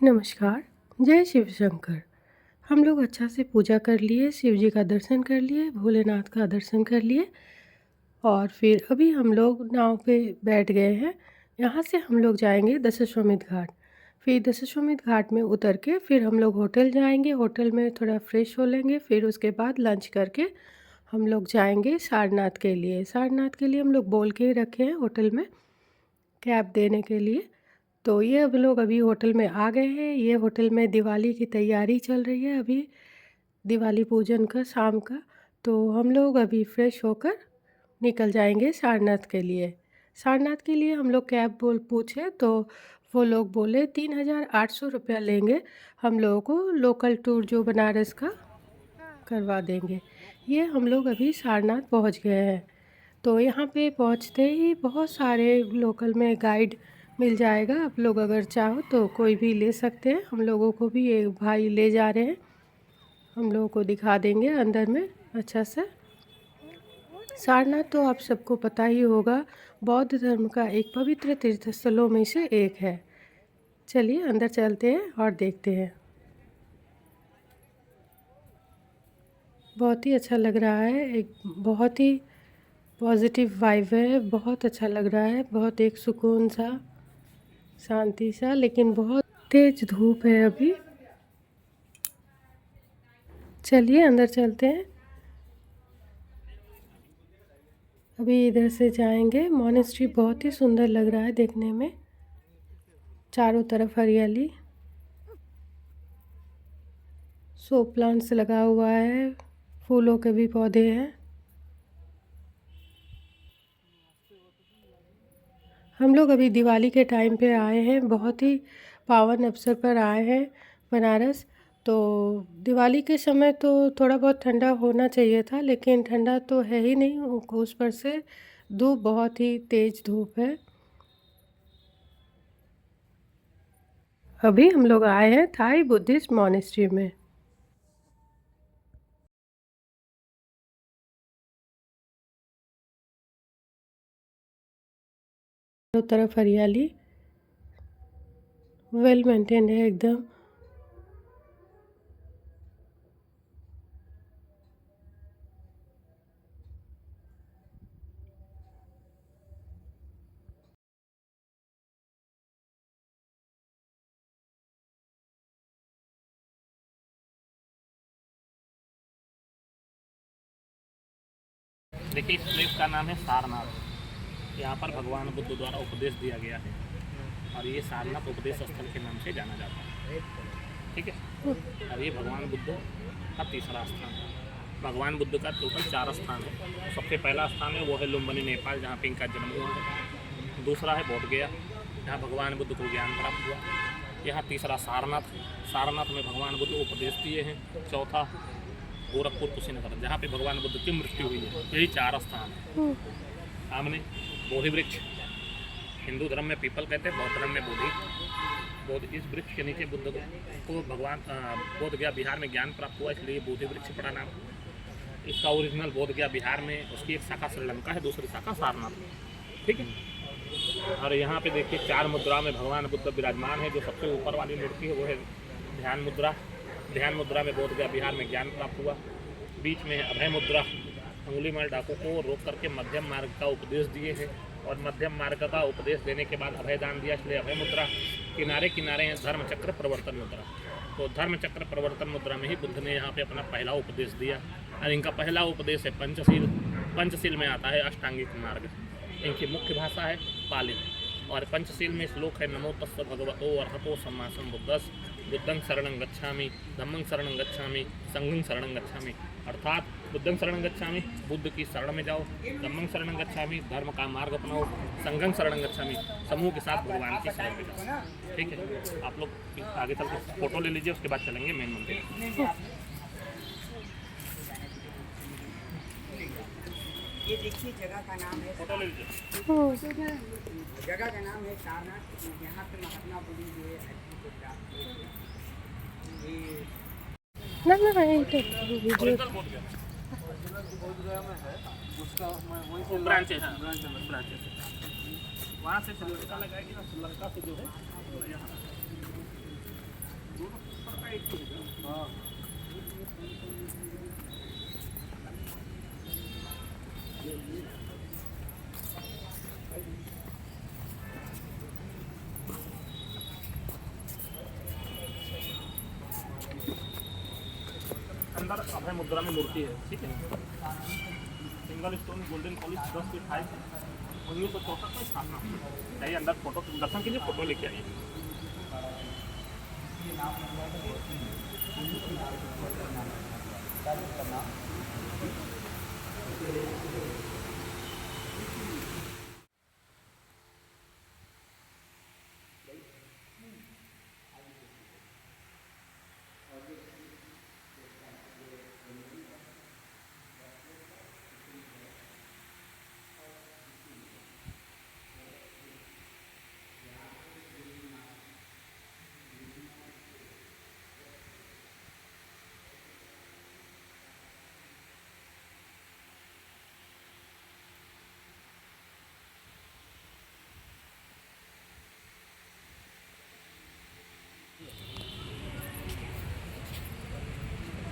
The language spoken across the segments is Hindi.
नमस्कार। जय शिव शंकर। हम लोग अच्छा से पूजा कर लिए, शिव जी का दर्शन कर लिए, भोलेनाथ का दर्शन कर लिए और फिर अभी हम लोग नाव पे बैठ गए हैं। यहाँ से हम लोग जाएंगे दशाश्वमेध घाट। फिर दशाश्वमेध घाट में उतर के फिर हम लोग होटल जाएंगे, होटल में थोड़ा फ्रेश हो लेंगे, फिर उसके बाद लंच करके हम लोग जाएंगे सारनाथ के लिए। सारनाथ के लिए हम लोग बोल के ही रखे हैं होटल में कैब देने के लिए। तो ये अब लोग अभी होटल में आ गए हैं। ये होटल में दिवाली की तैयारी चल रही है अभी, दिवाली पूजन का शाम का। तो हम लोग अभी फ्रेश होकर निकल जाएंगे सारनाथ के लिए। सारनाथ के लिए हम लोग कैब बोल पूछे तो वो लोग बोले 3,800 रुपया लेंगे हम लोगों को, लोकल टूर जो बनारस का करवा देंगे। ये हम लोग अभी सारनाथ पहुंच गए हैं। तो यहाँ पे पहुँचते ही बहुत सारे लोकल में गाइड मिल जाएगा। आप लोग अगर चाहो तो कोई भी ले सकते हैं। हम लोगों को भी एक भाई ले जा रहे हैं, हम लोगों को दिखा देंगे अंदर में अच्छा से। सारनाथ तो आप सबको पता ही होगा, बौद्ध धर्म का एक पवित्र तीर्थ स्थलों में से एक है। चलिए अंदर चलते हैं और देखते हैं। बहुत ही अच्छा लग रहा है, एक बहुत ही पॉजिटिव वाइब है, बहुत अच्छा लग रहा है। बहुत एक सुकून सा, शांति सा, लेकिन बहुत तेज धूप है अभी। चलिए अंदर चलते हैं। अभी इधर से जाएंगे। मॉनेस्ट्री बहुत ही सुंदर लग रहा है देखने में, चारों तरफ हरियाली, शो प्लांट्स लगा हुआ है, फूलों के भी पौधे हैं। हम लोग अभी दिवाली के टाइम पे आए हैं, बहुत ही पावन अवसर पर आए हैं बनारस। तो दिवाली के समय तो थोड़ा बहुत ठंडा होना चाहिए था, लेकिन ठंडा तो है ही नहीं। उस पर से धूप, बहुत ही तेज़ धूप है। अभी हम लोग आए हैं थाई बुद्धिस्ट मॉनेस्ट्री में। चारों तरफ हरियाली, वेल मेंटेन्ड है एकदम। देखिए, इस प्लेस का नाम है सारनाथ। यहाँ पर भगवान बुद्ध द्वारा उपदेश दिया गया है और ये सारनाथ उपदेश स्थल के नाम से जाना जाता है। ठीक है। और ये भगवान बुद्ध का तीसरा स्थान है। भगवान बुद्ध का टोटल 4 स्थान है। सबसे पहला स्थान है वो है लुम्बिनी नेपाल, जहाँ पे इनका जन्म हुआ है। दूसरा है बोध गया, जहाँ भगवान बुद्ध को ज्ञान प्राप्त हुआ। यहाँ तीसरा सारनाथ है। सारनाथ में भगवान बुद्ध उपदेश दिए हैं। चौथा गोरखपुर कुशीनगर, जहाँ पे भगवान बुद्ध की मृत्यु हुई है। यही 4 स्थान है। सामने बोधि वृक्ष, हिंदू धर्म में पीपल कहते हैं, बौद्ध धर्म में बोधि। बोधि, इस वृक्ष के नीचे बुद्ध को भगवान बोध गया बिहार में ज्ञान प्राप्त हुआ, इसलिए बोधि वृक्ष पड़ा नाम। इसका ओरिजिनल बोध गया बिहार में, उसकी एक शाखा श्रीलंका है, दूसरी शाखा सारनाथ। ठीक है। और यहाँ पे देखिए 4 मुद्रा में भगवान बुद्ध विराजमान है। जो सबसे ऊपर वाली मूर्ति है वो है ध्यान मुद्रा। ध्यान मुद्रा में बोध गया बिहार में ज्ञान प्राप्त हुआ। बीच में अभय मुद्रा, अंगुली माल डाकू को रोक करके मध्यम मार्ग का उपदेश दिए हैं और मध्यम मार्ग का उपदेश देने के बाद अभय दान दिया, इसलिए अभय मुद्रा। किनारे किनारे हैं धर्म चक्र प्रवर्तन मुद्रा। तो धर्म चक्र प्रवर्तन मुद्रा में ही बुद्ध ने यहाँ पे अपना पहला उपदेश दिया। और इनका पहला उपदेश है पंचशील। पंचशील में आता है अष्टांगिक मार्ग। इनकी मुख्य भाषा है पाली और पंचशील में श्लोक है नमो तस्स भगवतो अरहतो सम्मा सम्बुद्धस्स बुद्धं शरणं गच्छामि, धम्मं शरणं गच्छामि, संघं शरणं गच्छामि। अर्थात बुद्धं शरणं गच्छामि, बुद्ध की शरण में जाओ। धम्मं शरणं गच्छामि, धर्म का मार्ग अपनाओ। संघं शरणं गच्छामि, समूह के साथ भगवान की शरण में जाओ। ठीक है। आप लोग आगे चल के फोटो ले लीजिए, उसके बाद चलेंगे मेन मंदिर। ये देखिए जगह का नाम है, फोटो ले लीजिए। जगह का नाम है सारनाथ। यहाँ पे महात्मा बुद्ध जो है ना ना यही तो वीडियो। ओरिजिनल बोध गया उसका वो ब्रांचेस हैं, ब्रांचेस वहाँ से श्रीलंका लगाएगी ना, श्रीलंका से जो है यहाँ अंदर अभय मुद्रा में मूर्ति है, ठीक है। Single stone golden polish 10 feet height, 1964 में स्थापना। चाहिए अंदर फोटो दर्शन के लिए फोटो लेके आइए।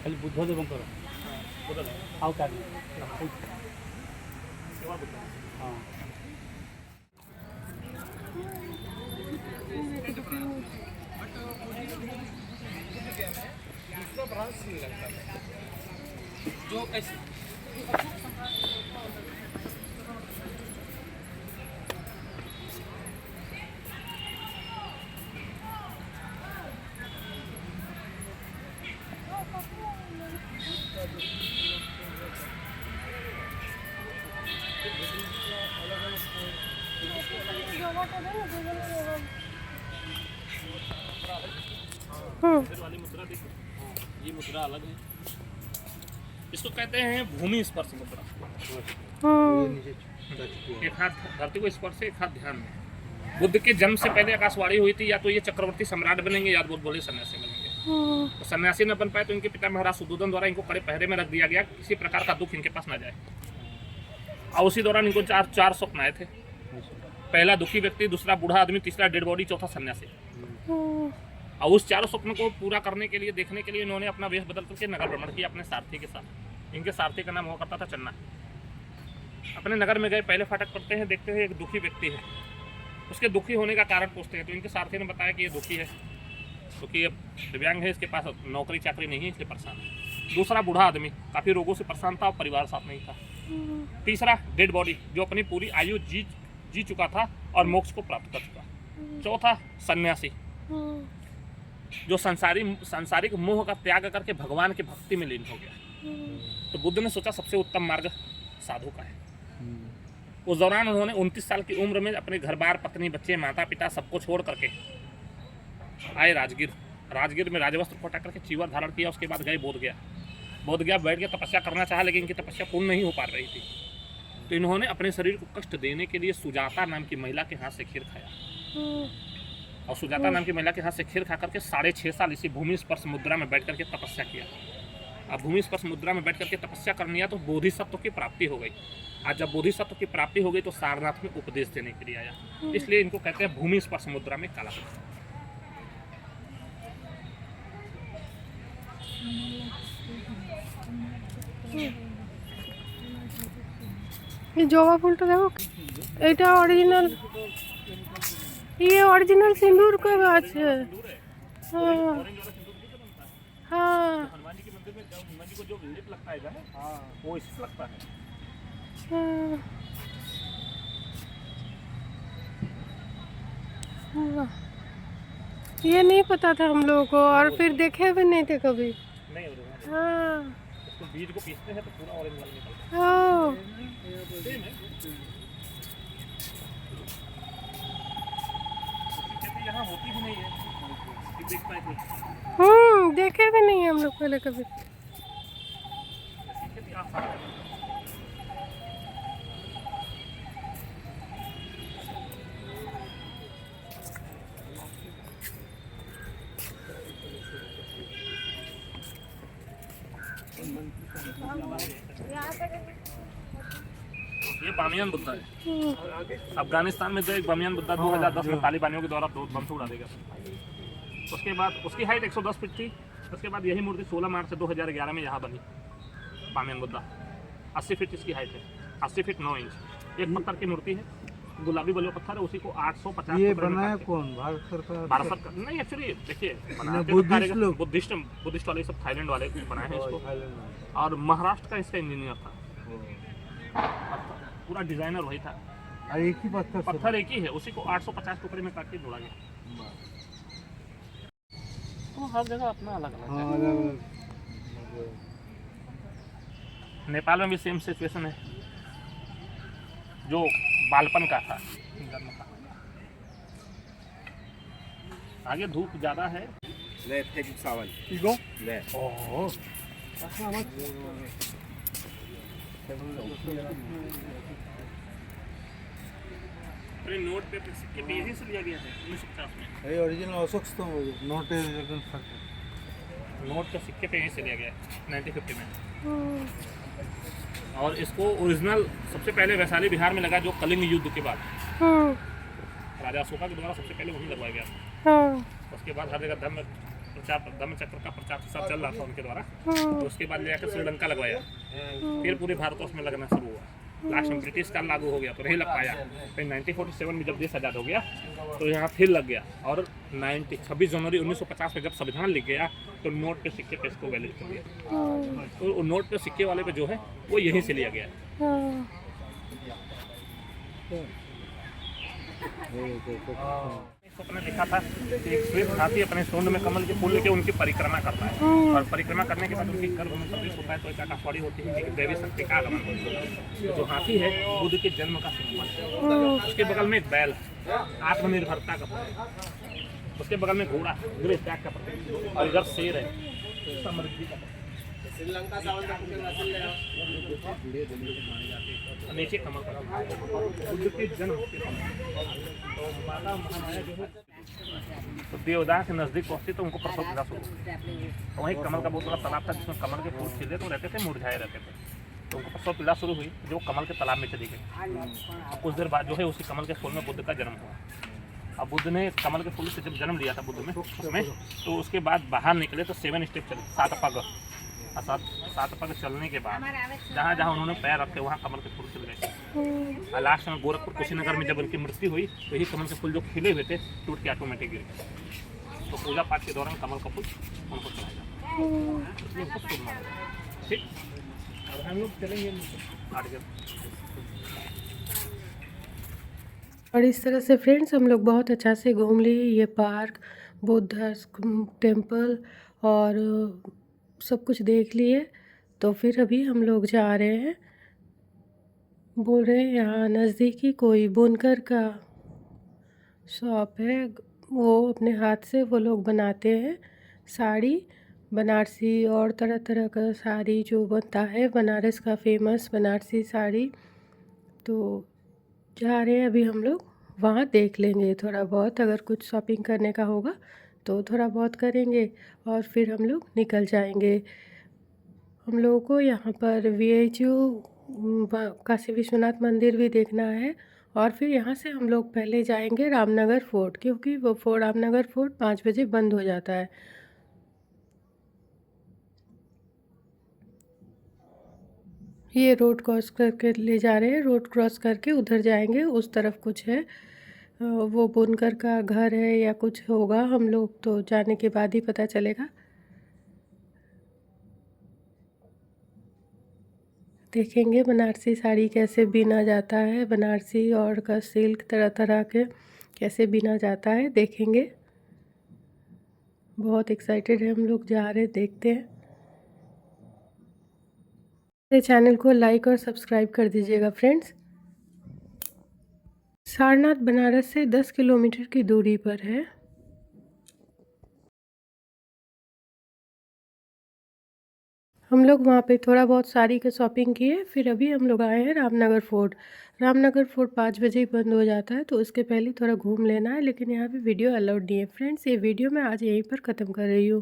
खाली बुद्ध देव कर आउ का हाँ जो कैसे वाली मुद्रा देखो, ये मुद्रा अलग है। इसको कहते हैं भूमि स्पर्श मुद्रा। एक हाथ धरती को स्पर्श, एक हाथ ध्यान में। बुद्ध के जन्म से पहले आकाशवाणी हुई थी, या तो ये चक्रवर्ती सम्राट बनेंगे या बोले सन्यासी बनेंगे। तो सन्यासी न बन पाए तो इनके पिता महाराज सुदोधन द्वारा इनको कड़े पहरे में रख दिया गया, किसी प्रकार का दुख इनके पास न जाए। और उसी दौरान इनको चार स्वप्न आए थे। पहला दुखी व्यक्ति, दूसरा बूढ़ा आदमी, तीसरा डेड बॉडी, चौथा सन्यासी। और उस चारों स्वप्न को पूरा करने के लिए, देखने के लिए इन्होंने अपना वेश बदल करके नगर भ्रमण किया अपने सारथी के साथ। इनके सारथी का नाम हुआ करता था चन्ना। अपने नगर में गए, पहले फाटक पड़ते हैं, देखते हैं एक दुखी व्यक्ति है। उसके दुखी होने का कारण पूछते हैं तो इनके सारथी ने बताया कि ये दुखी है क्योंकि ये दिव्यांग है, इसके पास नौकरी चाकरी नहीं है, इसलिए परेशान है। दूसरा बूढ़ा आदमी काफ़ी रोगों से परेशान था और परिवार साथ नहीं था। तीसरा डेड बॉडी, जो अपनी पूरी आयु जी चुका था और मोक्ष को प्राप्त कर चुका। चौथा सन्यासी, जो सांसारिक मोह का त्याग करके भगवान की भक्ति में लीन हो गया। तो बुद्ध ने सोचा सबसे उत्तम मार्ग साधु का है। उस दौरान उन्होंने 29 साल की उम्र में अपने घर बार, पत्नी, बच्चे, माता पिता सबको छोड़ करके आए राजगीर में राजवस्त्र फटा करके चीवर धारण किया। उसके बाद गए बोध गया बैठ के तपस्या करना चाहा, लेकिन इनकी तपस्या पूर्ण नहीं हो पा रही थी। तो इन्होंने अपने शरीर को कष्ट देने के लिए सुजाता नाम की महिला के हाथ से खीर खाया। और सुजाता नाम की महिला के हाथ से खीर खा करके 6.5 साल इसी भूमि स्पर्श मुद्रा में बैठ करके तपस्या किया। अब भूमि स्पर्श मुद्रा में बैठ करके तपस्या कर लिया तो बोधिसत्व की प्राप्ति हो गई। आज जब बोधिसत्व की प्राप्ति हो गई तो सारनाथ में उपदेश देने के लिए आया। इसलिए इनको कहते हैं भूमि स्पर्श मुद्रा में काला। ये জবা ফুলটা দেখো, এটা অরিজিনাল, ये ओरिजिनल सिंदूर का আছে। हाँ हाँ हनुमान जी के मंदिर में हनुमान जी को जो लेप लगता है ना, वो इससे लगता है। हाँ। ये नहीं पता था हम लोगों को, और फिर देखे भी नहीं थे कभी। नहीं हो रहा। हाँ इसको बीज को पीसते हैं तो पूरा ऑरेंज वाला निकलता हाँ है। यहाँ होती भी नहीं है, देख पाए थे। देखे भी नहीं हम लोग पहले कभी। ये बामियान बुद्धा है। अफगानिस्तान में जो एक बामियान बुद्धा 2010 में तालिबानियों के द्वारा बम से उड़ा देगा। उसके बाद उसकी हाइट 110 फीट थी। उसके बाद यही मूर्ति 16 मार्च 2011 में यहाँ बनी, बामियन बुद्धा। 80 फीट इसकी हाइट है, 80 फीट 9 इंच। एक पत्थर की मूर्ति है, गुलाबी बलुआ पत्थर है, उसी को 850 ये टुकड़े में बनाया काट के- कौन? भारत सरकार? भारत सरकार नहीं, एक्चुअली देखिए बनाते बुद्धिस्ट तो कारीगर लोग? बुद्धिस्ट वाले सब थाईलैंड वाले बनाए हैं इसको, थाईलैंड में। और महाराष्ट्र का इसका इंजीनियर था। पूरा डिजाइनर वही था। और एक ही पत्थर से पत्थर एक ही है, उसी को 850 टुकड़े में काट के जोड़ा गया। तो हर जगह अपना अलग अलग हाँ, है। अलग अलग। नेपाल में भी सेम सिचुएशन है, जो बालपन का था, जन्म का। आगे धूप ज़्यादा है। 이거? ओह, अरे नोट पे सिक्के पे यही से लिया गया है 1950 में। ये ओरिजिनल अशोक स्तंभ है, नोट है लेकिन फट है। नोट के सिक्के पे यहीं से लिया गया है 1950 में। और इसको ओरिजिनल सबसे पहले वैशाली बिहार में लगा, जो कलिंग युद्ध के बाद राजा अशोका के द्वारा सबसे पहले वहीं लगवाया गया था। उसके बाद हर जगह धम्म चक्र का प्रचार प्रसार चल रहा था उनके द्वारा। तो उसके बाद ले जाकर श्रीलंका लगवाया, फिर पूरे भारतवर्ष में लगना शुरू हुआ। लास्ट में ब्रिटिश का लागू हो गया तो नहीं लग पाया। फिर 1947 में जब देश आज़ाद हो गया तो यहाँ फिर लग गया, और 26 जनवरी 1950 में जब संविधान लिख गया तो नोट पे सिक्के पे इसको वैलिड कर दिया। तो नोट पे सिक्के वाले पे जो है वो यहीं से लिया गया है। स्वप्न देखा था कि एक श्वेत हाथी अपने सूंड में कमल के फूल लेके उनकी परिक्रमा करता है, और परिक्रमा करने के बाद उनकी गर्भ में प्रवेश होता है तो एक आकाशवाणी होती है कि देवी शक्ति का आगमन होता है। तो जो हाथी है बुद्ध के जन्म का सिंबल है। उसके बगल में एक बैल है, आत्मनिर्भरता का प्रतीक। उसके बगल में घोड़ा, गृह त्याग का प्रतीक, और इधर शेर है, समृद्धि का प्रतीक। नीचे कमल का बुद्ध के जन्म के समय तो माता महामाया जो है तो देवदास के नजदीक पहुंची तो उनको प्रसव पीड़ा शुरू हुई। तो वहीं कमल का बहुत बड़ा तालाब था जिसमें कमल के फूल खिले तो रहते थे, मुरझाए रहते थे। तो उनको प्रसव पीड़ा शुरू हुई, जो कमल के तालाब में चली गई। कुछ देर बाद जो है उसी कमल के फूल में बुद्ध का जन्म हुआ। अब बुद्ध ने कमल के फूल से जब जन्म लिया था बुद्ध में उसमें, तो उसके बाद बाहर निकले तो 7 स्टेप चले, 7 पग। और 7 पग चलने के बाद जहाँ जहाँ उन्होंने पैर रखे वहाँ कमल के फूल खिल गए। और लास्ट में गोरखपुर कुशीनगर में जब उनकी मृत्यु हुई तो यही कमल के फूल जो खिले हुए थे टूट के ऑटोमेटिक गिर गए। तो पूजा पाठ के दौरान कमल का फूल उनको चढ़ाया जाता है, इसलिए उनको शुभ माना जाता है। ठीक, और हम लोग चलेंगे आगे। और इस तरह से फ्रेंड्स हम लोग बहुत अच्छा से घूम लिए ये पार्क, बुद्धा टेम्पल और सब कुछ देख लिए। तो फिर अभी हम लोग जा रहे हैं, बोल रहे हैं यहाँ नज़दीकी कोई बुनकर का शॉप है, वो अपने हाथ से वो लोग बनाते हैं साड़ी, बनारसी और तरह तरह का साड़ी जो बनता है, बनारस का फेमस बनारसी साड़ी। तो जा रहे हैं अभी हम लोग वहाँ, देख लेंगे थोड़ा बहुत, अगर कुछ शॉपिंग करने का होगा तो थोड़ा बहुत करेंगे और फिर हम लोग निकल जाएंगे। हम लोगों को यहाँ पर VHU काशी विश्वनाथ मंदिर भी देखना है, और फिर यहाँ से हम लोग पहले जाएंगे रामनगर फोर्ट, क्योंकि वो रामनगर फोर्ट 5 बजे बंद हो जाता है। ये रोड क्रॉस करके ले जा रहे हैं, रोड क्रॉस करके उधर जाएंगे, उस तरफ कुछ है, वो बुनकर का घर है या कुछ होगा, हम लोग तो जाने के बाद ही पता चलेगा। देखेंगे बनारसी साड़ी कैसे बिना जाता है, बनारसी और का सिल्क तरह तरह के कैसे बिना जाता है, देखेंगे। बहुत एक्साइटेड है हम लोग, जा रहे, देखते हैं। मेरे चैनल को लाइक और सब्सक्राइब कर दीजिएगा फ्रेंड्स। सारनाथ बनारस से 10 किलोमीटर की दूरी पर है। हम लोग वहाँ पे थोड़ा बहुत साड़ी का शॉपिंग किए, फिर अभी हम लोग आए हैं रामनगर फोर्ट। रामनगर फोर्ट 5 बजे ही बंद हो जाता है, तो उसके पहले थोड़ा घूम लेना है, लेकिन यहाँ पे वीडियो अलाउड नहीं है फ्रेंड्स। ये वीडियो मैं आज यहीं पर ख़त्म कर रही हूँ।